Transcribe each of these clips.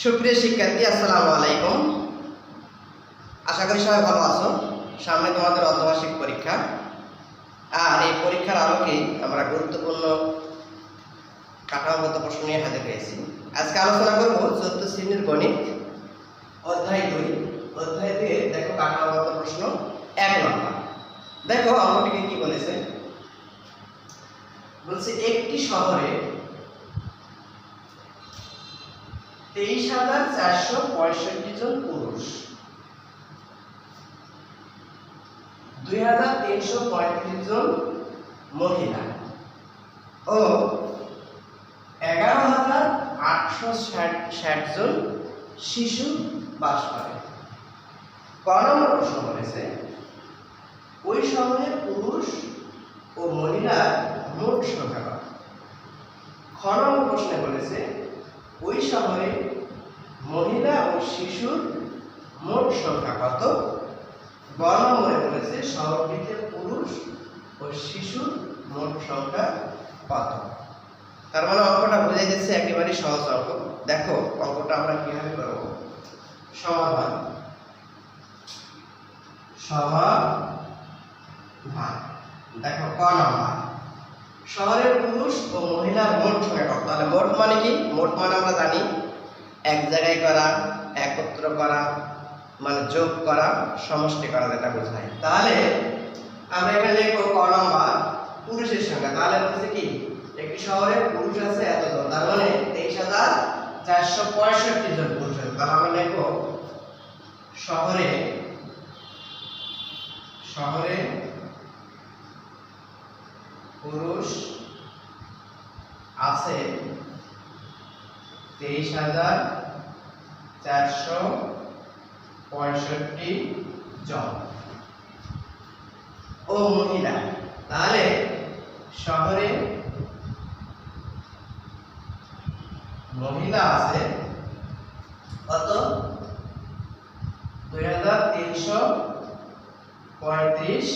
সুপ্রিয় শিক্ষার্থী, আসসালামু আলাইকুম। আশা করি সবাই ভালো আছো। সামনে তোমাদের অর্ধবার্ষিক পরীক্ষা, আর এই পরীক্ষার আলোকে আমরা গুরুত্বপূর্ণ কাঠামোগত প্রশ্ন নিয়ে হাজির হয়েছি। আজকে আলোচনা করব ৪র্থ শ্রেণীর গণিত অধ্যায় ২। অধ্যায় ২ দেখো কাঠামোগত প্রশ্ন ১ নম্বর। দেখো অঙ্কটিকে কি বলেছে, বলছে একটি শহরে ২৩,৪৬৫ জন পুরুষ, ২,৩৩৫ জন মহিলা ও ১১,৮৬০ জন শিশু বাস করে। ক নম্বর প্রশ্ন বলেছে ওই শহরে পুরুষ ও মহিলার মোট সংখ্যা কত। খ নম্বর প্রশ্নে বলেছে ওই শহরে মহিলা ও শিশুর মোট সংখ্যা কত। গ নম্বরে বলেছে শহরটিতে পুরুষ ও শিশুর মোট সংখ্যা কত। তার মানে অঙ্কটা বুঝে যাচ্ছে একেবারে সহজ অঙ্ক। দেখো অঙ্কটা আমরা কিভাবে করব। সমাধান দেখো ক নম্বর, শহরের পুরুষ ও মহিলার মোট সংখ্যা কত। তাহলে মোট মানে কি? মোট মানে আমরা জানি এক জায়গায় করা, একত্র করা, মানে যোগ করা, সমষ্টি করা, যেটা বোঝায়। তাহলে আমরা এখানে লিখবো ক নম্বর পুরুষের সংখ্যা। তাহলে বলছে কি একটি শহরে পুরুষ আছে এতজন, তার মানে ২৩,৪৬৫ জন পুরুষ আছে। তাহলে আমরা লিখবো শহরে পুরুষ আছে ২৩,৪৬৫ জন ও মহিলা। তাহলে শহরে মহিলা আছে কত? ২,৩৩৫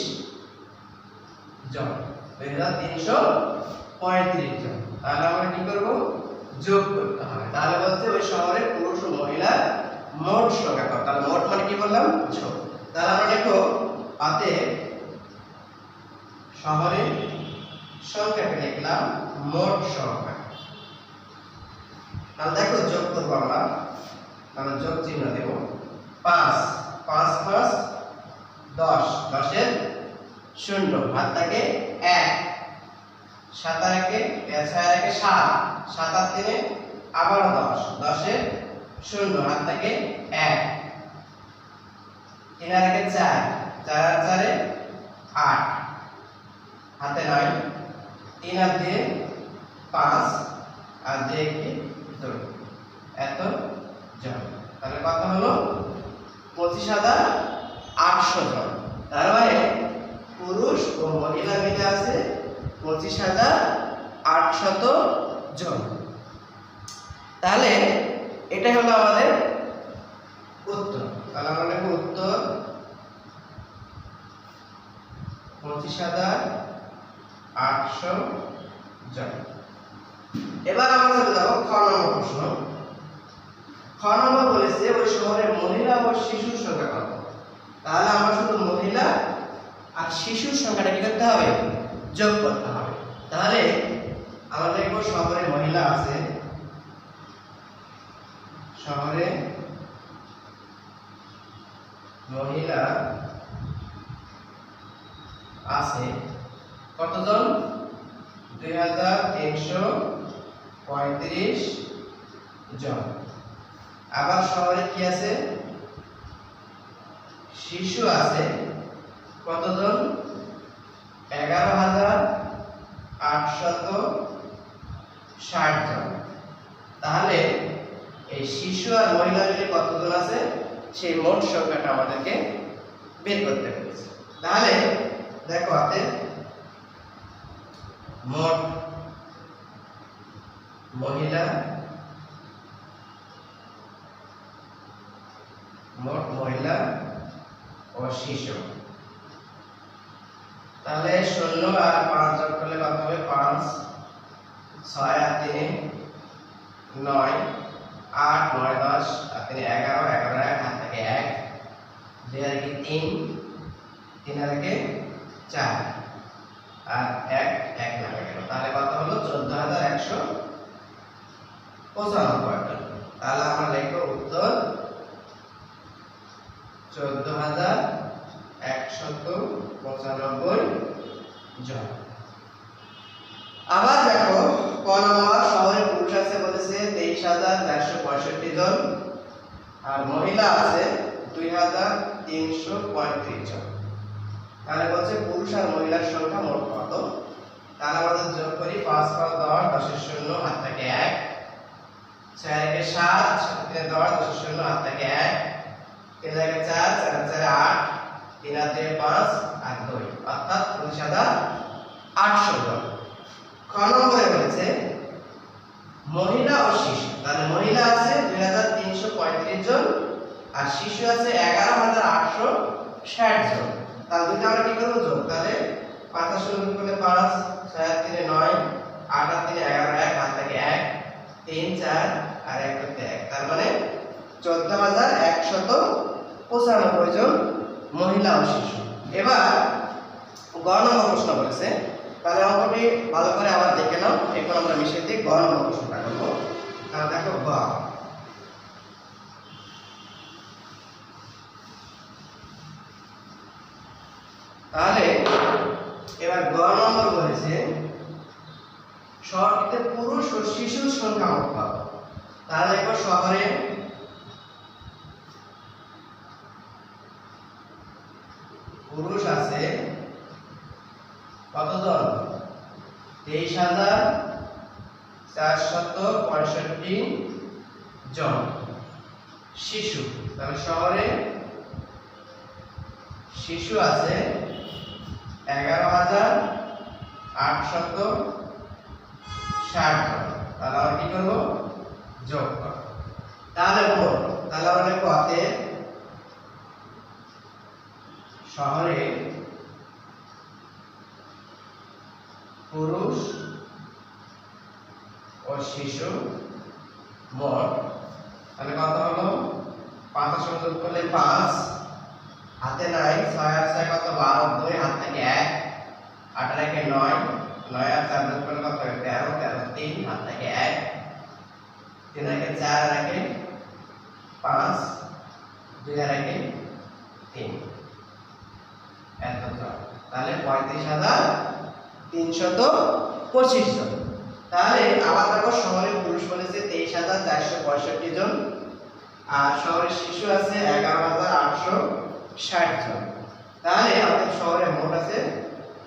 জন, ২,৩৩৫ জন। তাহলে আমরা কি করব? যোগ করতে হবে। তাহলে বলছে ওই শহরে পুরুষ ও মহিলার মোট সংখ্যা কত। তাহলে মোট মানে কি বললাম? যোগ। তাহলে আমরা লিখো অতএব শহরের সংখ্যাকে লিখলাম মোট সংখ্যা। তাহলে দেখো যোগ করবো আমরা, তাহলে যোগ চিহ্ন দেব। ৫ ৫ ৫ ১০, ১০-এর ০ হাত থাকে ১, ৭ আর ১ ৬ আর ১ ৭, ৭ আর ৩ আবার ১০, ১০-এর ০ হাত থাকে ১, ৩ আর ১ ৪, ৪ আর ৪ ৮, হাতে ৯, ৩ আর ২ ৫ আর ২ ২, এত জন। তাহলে কত হলো? ২৫,৮০০ জন। তার মানে পুরুষ ও মহিলা মিলে আছে ২৫,৮০০ জন। তাহলে এটাই হলো আমাদের উত্তর। তাহলে আমরা লিখব উত্তর ২৫,৮০০ জন। এবার আমরা চলে যাব খ নম্বর প্রশ্ন। খ নম্বর বলেছে ওই শহরের মহিলা ও শিশুর সংখ্যা কত। তাহলে আমরা শুধু মহিলা আর শিশুর সংখ্যাটা কি করতে হবে? যোগ করতে হবে। তাহলে আমরা দেখব শহরে মহিলা আছে, শহরে মহিলা আছে কতজন? ২,৩৩৫ জন। আবার শহরে কি আছে? শিশু আছে কতজন? ১১,৮৬০ জন। তাহলে এই শিশু আর মহিলা মিলে কতজন আছে সেই মোট সংখ্যাটা আমাদেরকে বের করতে হবে। তাহলে দেখো হাতে মোট মহিলা ও শিশু। তাহলে ০ আর ৫ যোগ করলে কত হবে? ৫, ৬ আর ৩ ৯, 8 9 10 আর 3 11 11 1 হাত থেকে 1 2 আর 3 3 আর 4 আর 1 1 নামে গেল। তাহলে কত হলো 14195। তাহলে আমরা লিখব উত্তর 14195 জন। আবার দেখো ক নম্বর শহরে পুরুষ আছে বলেছে 23465 জন আর মহিলা আছে 2335 জন। তাহলে বলছে পুরুষ আর মহিলার সংখ্যা মোট কত। তাহলে আমরা যোগ করি 5 5 10 10 এর শূন্য হাত থেকে 1 4 এর 7 3 10 10 এর শূন্য হাত থেকে 1 3 এর 4 4 4 8 3 আর 2 5 আর 2 অর্থাৎ 19800 জন। খ নম্বরে বলেছে মহিলা ও শিশু। তাহলে মহিলা আছে 2335 জন আর শিশু আছে 11860 জন। তাহলে দুইটা আমরা কি করব যোগ। তাহলে 5 আর 0 গুণ করলে 5 6 আর 3 9 8 আর 3 11 1 হাত থেকে 1 3 4 আর 1 করতে 1 তার মানে 14195 জন মহিলা ও শিশু। এবার গ নম্বর প্রশ্ন বলেছে। তাহলে অঙ্কটি ভালো করে আবার দেখে নাও। এখন আমরা মিশিয়ে দিয়ে গ নম্বর প্রশ্নটা করব। তাহলে দেখো গ তাহলে এবার গ নম্বর বলেছে শহরটিতে পুরুষ ও শিশুর সংখ্যা মোট কত। তাহলে এবার শহরে পুরুষ আছে কতজন 23465 জন। শিশু তাহলে শহরে শিশু আছে 11860 জন। তাহলে আমরা কি করব যোগ করব। তাহলে মোট তাহলে আমরা লিখব অতএব শহরে পুরুষ ও শিশু মোট তাহলে কত হলো 5 এর সঙ্গে যোগ করলে 5 হাতে নাই 6 আর 6 কত 12 2 হাত থেকে 1 8 আর 1 9 9 আর 4 যোগ করলে কত 13 13 3 হাত থেকে 1 3 আর 4 আর 1 5 2 আর 1 3 এত তাহলে 35325 জন। তাহলে আবার দেখো শহরে পুরুষ বলেছে 23465 জন আর শহরে শিশু আছে 11860 জন। তাহলে আমাদের শহরে মোট আছে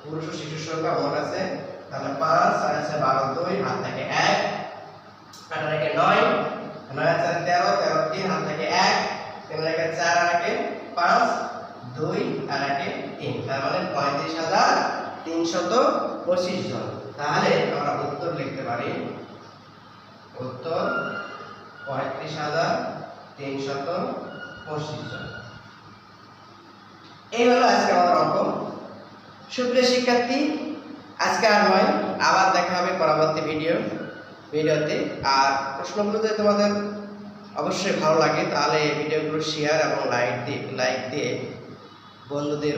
পুরুষ ও শিশুর সংখ্যা মোট আছে তাহলে 5 6 12 2 হাত থেকে 1 8 আর 1 9 9 আর 4 13 13 3 হাত থেকে 1 3 আর 1 4 আর 1 5 2 আর 1 3 তার মানে 35325 জন। তাহলে আমরা উত্তর লিখতে পারি উত্তর 35325 জন। এই হলো আজকে আমাদের অঙ্ক। সুপ্রিয় শিক্ষার্থী আজকে আর নয়, আবার দেখা হবে পরবর্তী ভিডিওতে। আর প্রশ্নগুলো যদি তোমাদের অবশ্যই ভালো লাগে তাহলে এই ভিডিওগুলো শেয়ার এবং লাইক দিয়ে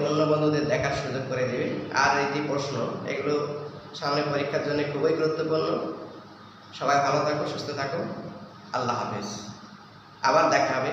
অন্য বন্ধুদের দেখার সুযোগ করে দেবে। আর এই যে প্রশ্ন এগুলো সামনে পরীক্ষার জন্য খুবই গুরুত্বপূর্ণ। সবাই ভালো থাকো, সুস্থ থাকো। আল্লাহ হাফেজ। আবার দেখা হবে।